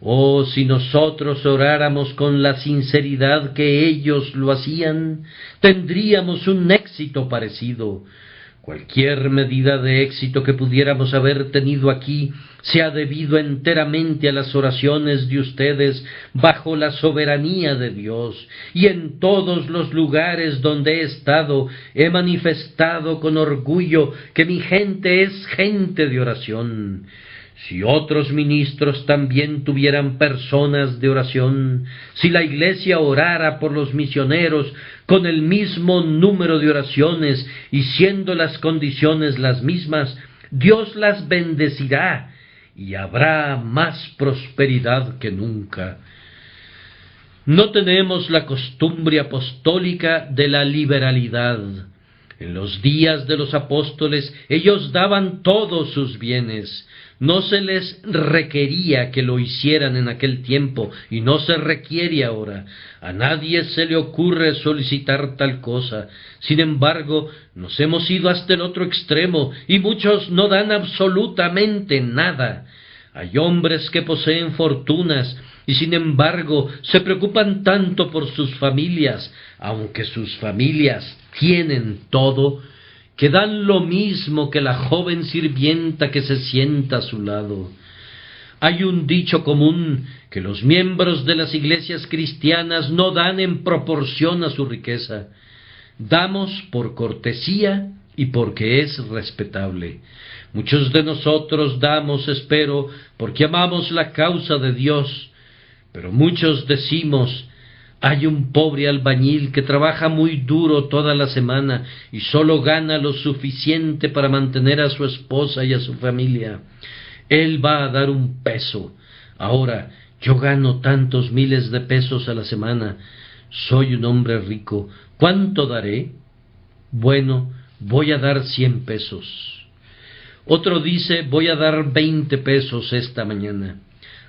Oh, si nosotros oráramos con la sinceridad que ellos lo hacían, tendríamos un éxito parecido. Cualquier medida de éxito que pudiéramos haber tenido aquí se ha debido enteramente a las oraciones de ustedes bajo la soberanía de Dios, y en todos los lugares donde he estado he manifestado con orgullo que mi gente es gente de oración. Si otros ministros también tuvieran personas de oración, si la iglesia orara por los misioneros con el mismo número de oraciones y siendo las condiciones las mismas, Dios las bendecirá y habrá más prosperidad que nunca. No tenemos la costumbre apostólica de la liberalidad. En los días de los apóstoles ellos daban todos sus bienes. No se les requería que lo hicieran en aquel tiempo, y no se requiere ahora. A nadie se le ocurre solicitar tal cosa. Sin embargo, nos hemos ido hasta el otro extremo, y muchos no dan absolutamente nada. Hay hombres que poseen fortunas, y sin embargo se preocupan tanto por sus familias, aunque sus familias tienen todo, que dan lo mismo que la joven sirvienta que se sienta a su lado. Hay un dicho común que los miembros de las iglesias cristianas no dan en proporción a su riqueza. Damos por cortesía y porque es respetable. Muchos de nosotros damos, espero, porque amamos la causa de Dios, pero muchos decimos: hay un pobre albañil que trabaja muy duro toda la semana y solo gana lo suficiente para mantener a su esposa y a su familia. Él va a dar un peso. Ahora, yo gano tantos miles de pesos a la semana. Soy un hombre rico. ¿Cuánto daré? Bueno, voy a dar 100 pesos. Otro dice: voy a dar 20 pesos esta mañana.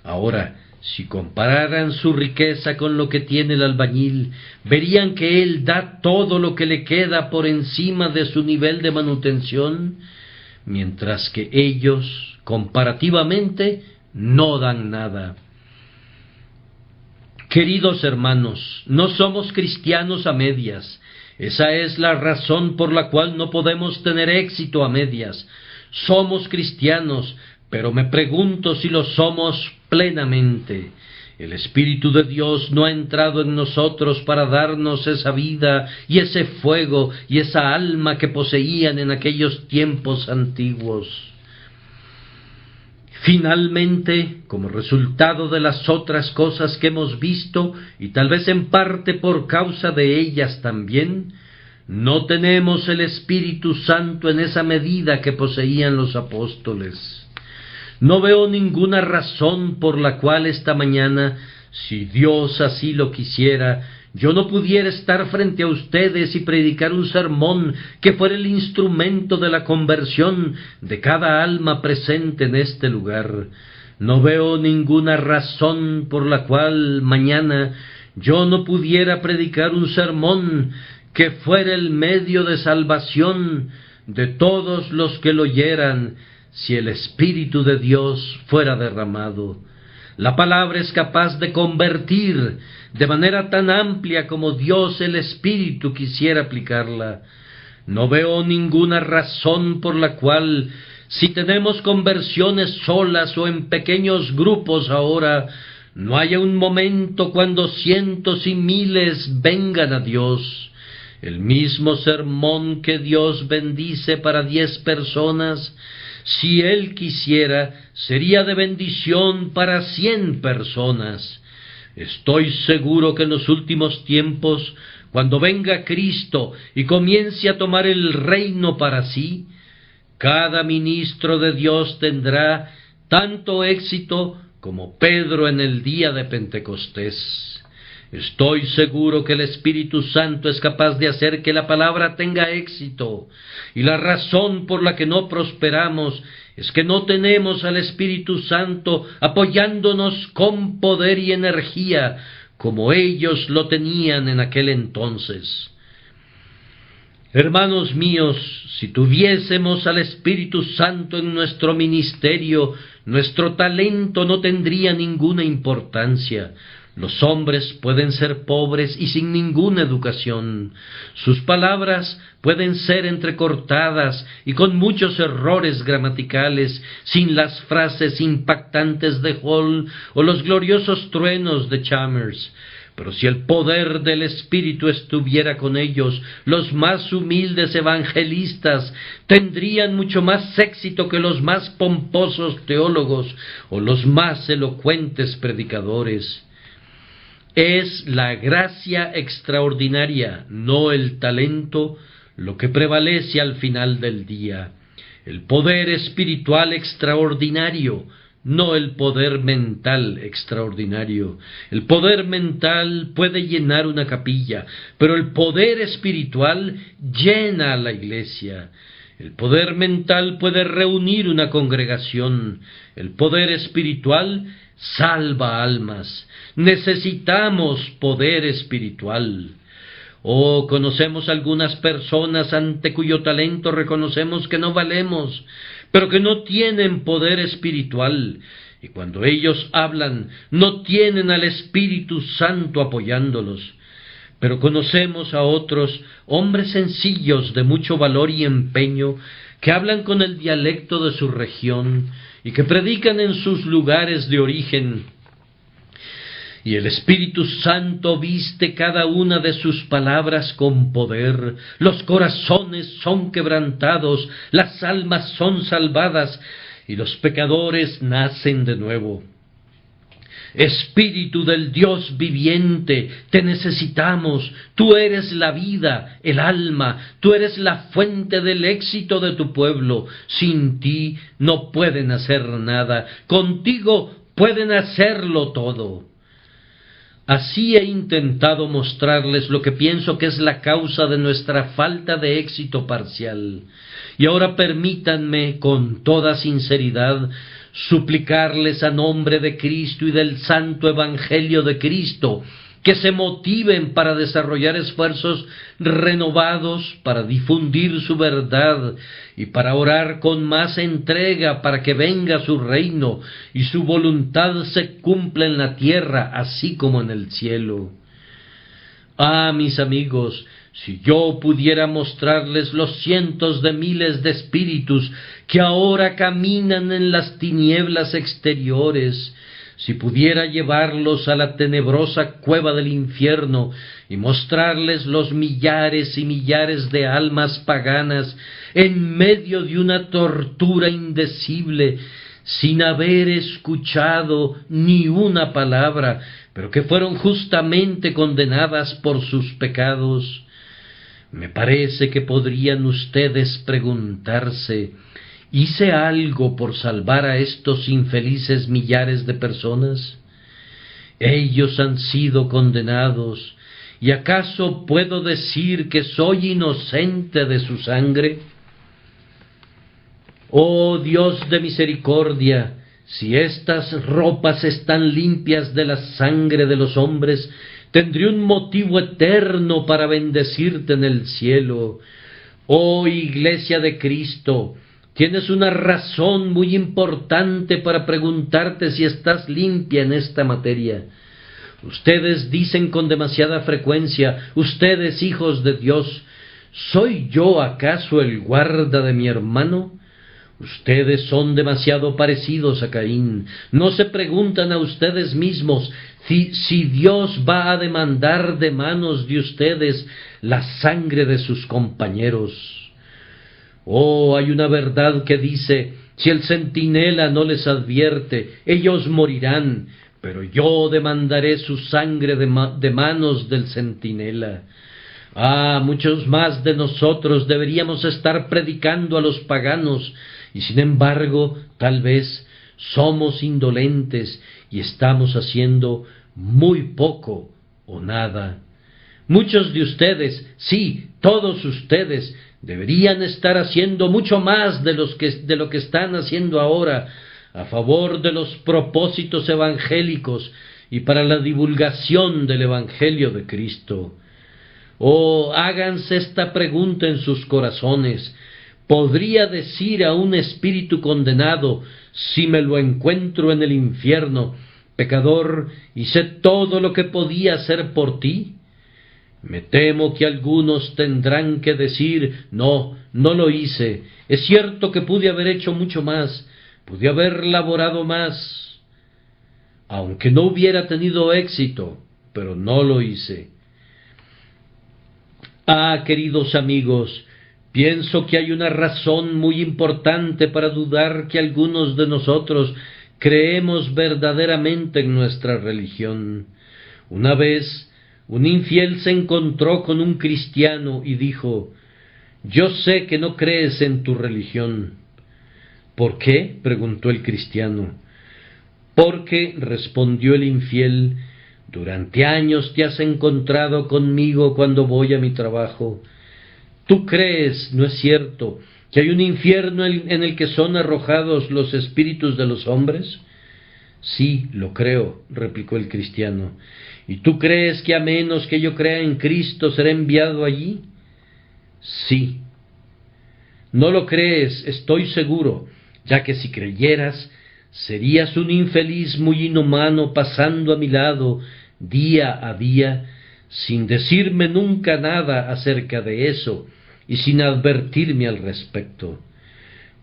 Ahora, si compararan su riqueza con lo que tiene el albañil, verían que él da todo lo que le queda por encima de su nivel de manutención, mientras que ellos, comparativamente, no dan nada. Queridos hermanos, no somos cristianos a medias. Esa es la razón por la cual no podemos tener éxito a medias. Somos cristianos, pero me pregunto si lo somos plenamente. El Espíritu de Dios no ha entrado en nosotros para darnos esa vida y ese fuego y esa alma que poseían en aquellos tiempos antiguos. Finalmente, como resultado de las otras cosas que hemos visto, y tal vez en parte por causa de ellas también, no tenemos el Espíritu Santo en esa medida que poseían los apóstoles. No veo ninguna razón por la cual esta mañana, si Dios así lo quisiera, yo no pudiera estar frente a ustedes y predicar un sermón que fuera el instrumento de la conversión de cada alma presente en este lugar. No veo ninguna razón por la cual mañana yo no pudiera predicar un sermón que fuera el medio de salvación de todos los que lo oyeran, si el Espíritu de Dios fuera derramado. La palabra es capaz de convertir de manera tan amplia como Dios el Espíritu quisiera aplicarla. No veo ninguna razón por la cual, Si tenemos conversiones solas o en pequeños grupos ahora, no haya un momento cuando cientos y miles vengan a Dios. El mismo sermón que Dios bendice para 10 personas, si Él quisiera, sería de bendición para 100 personas. Estoy seguro que en los últimos tiempos, cuando venga Cristo y comience a tomar el reino para sí, cada ministro de Dios tendrá tanto éxito como Pedro en el día de Pentecostés. Estoy seguro que el Espíritu Santo es capaz de hacer que la palabra tenga éxito, y la razón por la que no prosperamos es que no tenemos al Espíritu Santo apoyándonos con poder y energía como ellos lo tenían en aquel entonces. Hermanos míos, si tuviésemos al Espíritu Santo en nuestro ministerio, nuestro talento no tendría ninguna importancia. Los hombres pueden ser pobres y sin ninguna educación. Sus palabras pueden ser entrecortadas y con muchos errores gramaticales, sin las frases impactantes de Hall o los gloriosos truenos de Chalmers. Pero si el poder del Espíritu estuviera con ellos, los más humildes evangelistas tendrían mucho más éxito que los más pomposos teólogos o los más elocuentes predicadores. Es la gracia extraordinaria, no el talento, lo que prevalece al final del día. El poder espiritual extraordinario, no el poder mental extraordinario. El poder mental puede llenar una capilla, pero el poder espiritual llena a la iglesia. El poder mental puede reunir una congregación. El poder espiritual salva almas. Necesitamos poder espiritual. Conocemos algunas personas ante cuyo talento reconocemos que no valemos, pero que no tienen poder espiritual, y cuando ellos hablan, no tienen al Espíritu Santo apoyándolos. Pero conocemos a otros, hombres sencillos de mucho valor y empeño, que hablan con el dialecto de su región, y que predican en sus lugares de origen. Y el Espíritu Santo viste cada una de sus palabras con poder. Los corazones son quebrantados, las almas son salvadas, y los pecadores nacen de nuevo. Espíritu del Dios viviente, te necesitamos. Tú eres la vida, el alma, tú eres la fuente del éxito de tu pueblo. Sin ti no pueden hacer nada, contigo pueden hacerlo todo. Así he intentado mostrarles lo que pienso que es la causa de nuestra falta de éxito parcial. Y ahora permítanme, con toda sinceridad, suplicarles a nombre de Cristo y del Santo Evangelio de Cristo, que se motiven para desarrollar esfuerzos renovados para difundir su verdad y para orar con más entrega para que venga su reino y su voluntad se cumpla en la tierra así como en el cielo. Ah, mis amigos, si yo pudiera mostrarles los cientos de miles de espíritus que ahora caminan en las tinieblas exteriores, si pudiera llevarlos a la tenebrosa cueva del infierno y mostrarles los millares y millares de almas paganas en medio de una tortura indecible, sin haber escuchado ni una palabra, pero que fueron justamente condenadas por sus pecados, me parece que podrían ustedes preguntarse: ¿hice algo por salvar a estos infelices millares de personas? Ellos han sido condenados, ¿y acaso puedo decir que soy inocente de su sangre? Oh Dios de misericordia, si estas ropas están limpias de la sangre de los hombres, tendré un motivo eterno para bendecirte en el cielo. Oh Iglesia de Cristo, tienes una razón muy importante para preguntarte si estás limpia en esta materia. Ustedes dicen con demasiada frecuencia, ustedes hijos de Dios, ¿soy yo acaso el guarda de mi hermano? Ustedes son demasiado parecidos a Caín. No se preguntan a ustedes mismos si Dios va a demandar de manos de ustedes la sangre de sus compañeros. Oh, hay una verdad que dice: si el centinela no les advierte, ellos morirán, pero yo demandaré su sangre de manos del centinela. Ah, muchos más de nosotros deberíamos estar predicando a los paganos, y sin embargo, tal vez somos indolentes y estamos haciendo muy poco o nada. Muchos de ustedes, sí, todos ustedes, deberían estar haciendo mucho más de lo que están haciendo ahora a favor de los propósitos evangélicos y para la divulgación del Evangelio de Cristo. Oh, háganse esta pregunta en sus corazones: ¿podría decir a un espíritu condenado, si me lo encuentro en el infierno: pecador, hice todo lo que podía hacer por ti? Me temo que algunos tendrán que decir: no lo hice. Es cierto que pude haber hecho mucho más, pude haber laborado más, aunque no hubiera tenido éxito, pero no lo hice. Ah, queridos amigos, pienso que hay una razón muy importante para dudar que algunos de nosotros creemos verdaderamente en nuestra religión. Una vez, un infiel se encontró con un cristiano y dijo: yo sé que no crees en tu religión. ¿Por qué?, preguntó el cristiano. Porque, respondió el infiel, durante años te has encontrado conmigo cuando voy a mi trabajo. ¿Tú crees, no es cierto, que hay un infierno en el que son arrojados los espíritus de los hombres? Sí, lo creo, replicó el cristiano. ¿Y tú crees que a menos que yo crea en Cristo seré enviado allí? Sí. No lo crees, estoy seguro, ya que si creyeras, serías un infeliz muy inhumano pasando a mi lado día a día, sin decirme nunca nada acerca de eso y sin advertirme al respecto.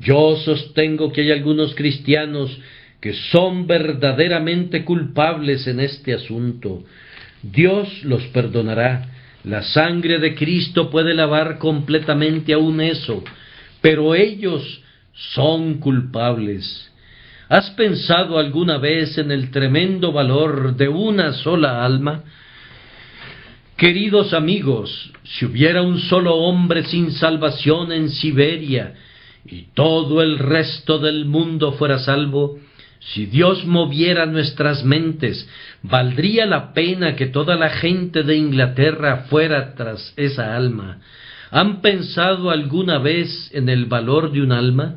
Yo sostengo que hay algunos cristianos que son verdaderamente culpables en este asunto. Dios los perdonará. La sangre de Cristo puede lavar completamente aún eso, pero ellos son culpables. ¿Has pensado alguna vez en el tremendo valor de una sola alma? Queridos amigos, si hubiera un solo hombre sin salvación en Siberia y todo el resto del mundo fuera salvo, si Dios moviera nuestras mentes, ¿valdría la pena que toda la gente de Inglaterra fuera tras esa alma? ¿Han pensado alguna vez en el valor de un alma?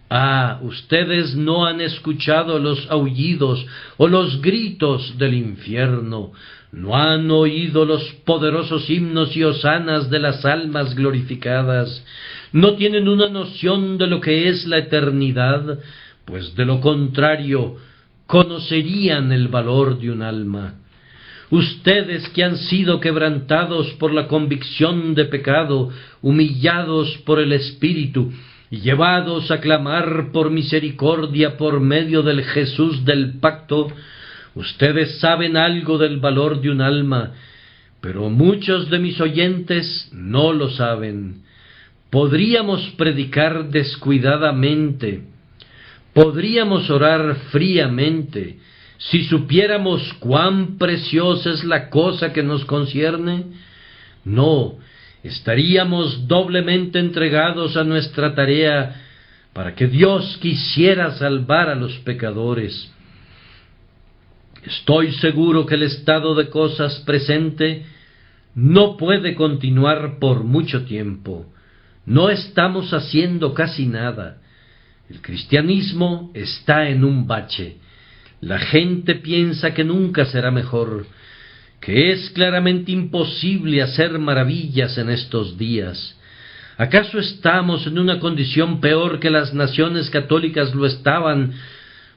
Ah, ustedes no han escuchado los aullidos o los gritos del infierno, no han oído los poderosos himnos y hosanas de las almas glorificadas, no tienen una noción de lo que es la eternidad, pues de lo contrario, conocerían el valor de un alma. Ustedes que han sido quebrantados por la convicción de pecado, humillados por el Espíritu, y llevados a clamar por misericordia por medio del Jesús del pacto, ustedes saben algo del valor de un alma, pero muchos de mis oyentes no lo saben. Podríamos predicar descuidadamente, podríamos orar fríamente, si supiéramos cuán preciosa es la cosa que nos concierne. No, estaríamos doblemente entregados a nuestra tarea para que Dios quisiera salvar a los pecadores. Estoy seguro que el estado de cosas presente no puede continuar por mucho tiempo. No estamos haciendo casi nada. El cristianismo está en un bache. La gente piensa que nunca será mejor, que es claramente imposible hacer maravillas en estos días. ¿Acaso estamos en una condición peor que las naciones católicas lo estaban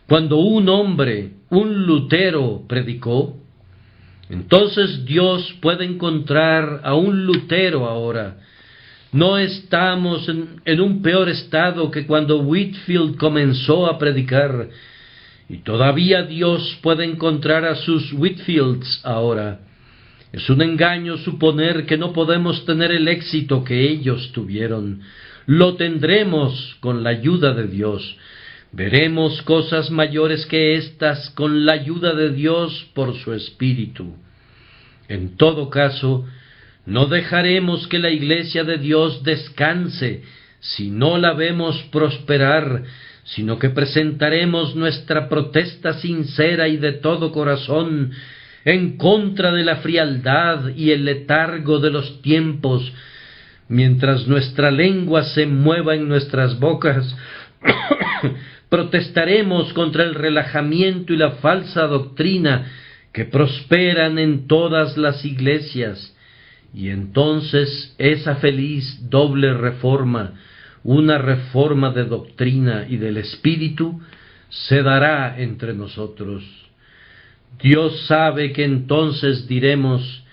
cuando un hombre, un Lutero, predicó? Entonces Dios puede encontrar a un Lutero ahora. No estamos en un peor estado que cuando Whitefield comenzó a predicar, y todavía Dios puede encontrar a sus Whitefields ahora. Es un engaño suponer que no podemos tener el éxito que ellos tuvieron. Lo tendremos con la ayuda de Dios. Veremos cosas mayores que estas con la ayuda de Dios por su Espíritu. En todo caso, no dejaremos que la Iglesia de Dios descanse si no la vemos prosperar, sino que presentaremos nuestra protesta sincera y de todo corazón en contra de la frialdad y el letargo de los tiempos, mientras nuestra lengua se mueva en nuestras bocas. Protestaremos contra el relajamiento y la falsa doctrina que prosperan en todas las iglesias, y entonces esa feliz doble reforma, una reforma de doctrina y del espíritu, se dará entre nosotros. Dios sabe que entonces diremos: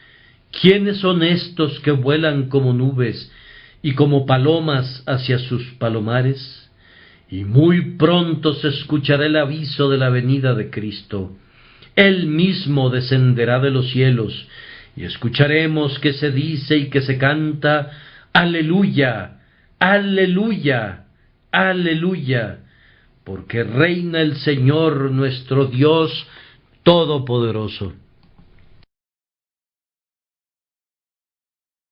¿quiénes son estos que vuelan como nubes y como palomas hacia sus palomares? Y muy pronto se escuchará el aviso de la venida de Cristo. Él mismo descenderá de los cielos, y escucharemos que se dice y que se canta: ¡Aleluya! ¡Aleluya! ¡Aleluya! Porque reina el Señor nuestro Dios Todopoderoso.